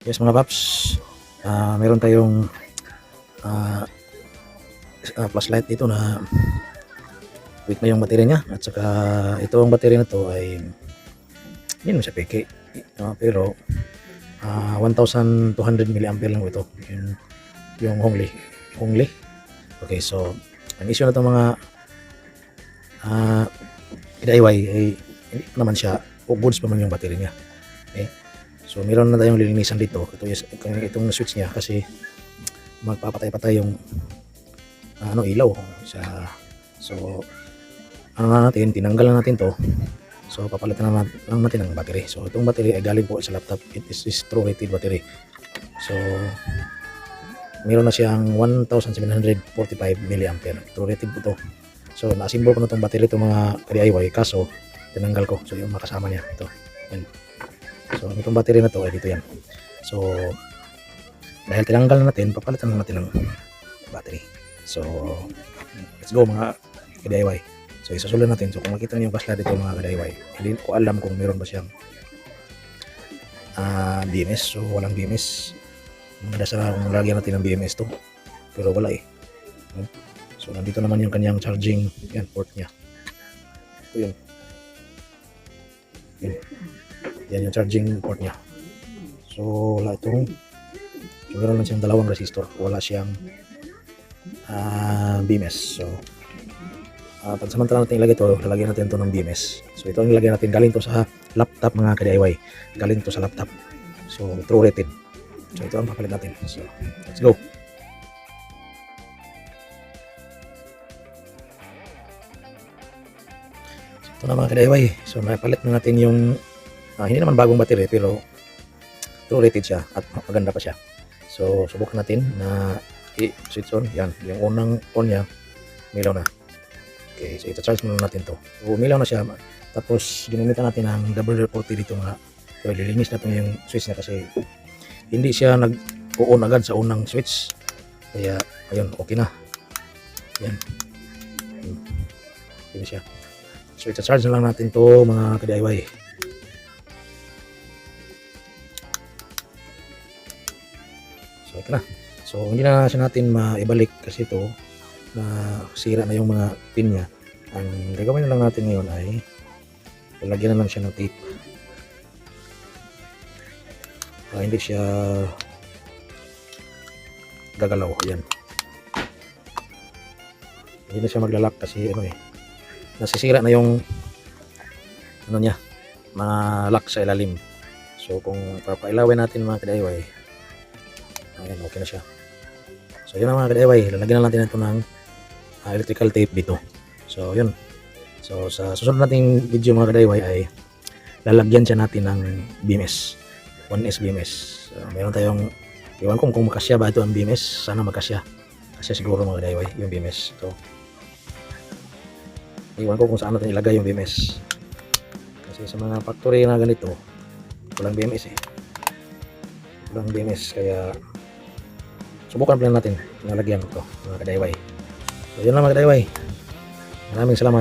Yes mga paps, meron tayong ah, flashlight dito na weak na yung baterya niya, at saka ito ang baterya na to ay hindi naman siya peke, pero 1,200 milliampere lang ito, yung Hongli. Okay, so ang issue na itong mga DIY ay hindi pa naman siya, goods pa man yung baterya niya. Okay, so meron na tayong lilinisan dito. Itong switch niya kasi magpapatay-patay yung ilaw sa, so ano na natin, tinanggal na natin to. So papalitan na lang natin ang battery. So itong battery ay galing po sa laptop. It is true rated battery. So meron na siyang 1,745 milliampere. True rated po to. So na-assemble ko na itong battery, itong mga DIY, kaso tinanggal ko. So yung makasama niya ito. Yan. So itong battery na to ay dito yan. So dahil tinanggal na natin, papalitan na natin ng battery. So let's go mga DIY. So isasulat natin. So kung makita niyo yung flashlight dito mga DIY, hindi ko alam kung meron ba siyang BMS. So walang BMS. Madasara kung lagyan natin ng BMS to, pero wala eh. So nandito naman yung kanyang charging, yan, port niya. Ito yun. Yan yung charging port niya. So wala itong, so meron lang siyang dalawang resistor, wala siyang BMS. So pansamantala natin ilagay ito, lalagyan natin ito ng BMS. So ito ang ilagay natin, galing to sa laptop mga ka-DIY, galing to sa laptop. So true rated. So ito ang papalit natin. So let's go. So, ito na mga ka-DIY. So napalit na natin yung hindi naman bagong battery, pero true rated siya at maganda pa siya. So subukan natin na i-switch on. Yan, yung unang on niya, milaw na. Okay, so ita-charge muna natin to. So umilaw na siya. Tapos ginamitan natin ng WD-40 dito nga. So lilinis natin yung switch niya kasi hindi siya nag-on agad sa unang switch. Kaya ayun, okay na. Yan. Okay na siya. So ita-charge na lang natin to mga ka-DIY. So ito na. So hindi na siya natin maibalik kasi ito na sira na yung mga pin niya. Ang gagawin na lang natin ngayon ay lalagyan na lang siya ng tape para hindi siya gagalaw. Ayan, hindi na siya maglalak kasi nasisira na yung niya, mga lock sa ilalim. So kung papailawin natin mga ka-DIY, ayan, okay na siya. So yun ang mga ka-DIY, lalagyan na natin ito ng electrical tape dito. So yun. So sa susunod nating video mga ka-DIY ay lalagyan siya natin ng BMS, 1S BMS. So meron tayong, iwan ko kung makasya ba ito ang BMS. Sana makasya, kasi siguro mga ka-DIY yung BMS. So iwan ko kung saan natin ilagay yung BMS, kasi sa mga factory na ganito walang BMS eh, walang BMS. Kaya subukan pa lang natin nalagyan ito mga ka-DIY. So yun lang mga ka-DIY, maraming salamat.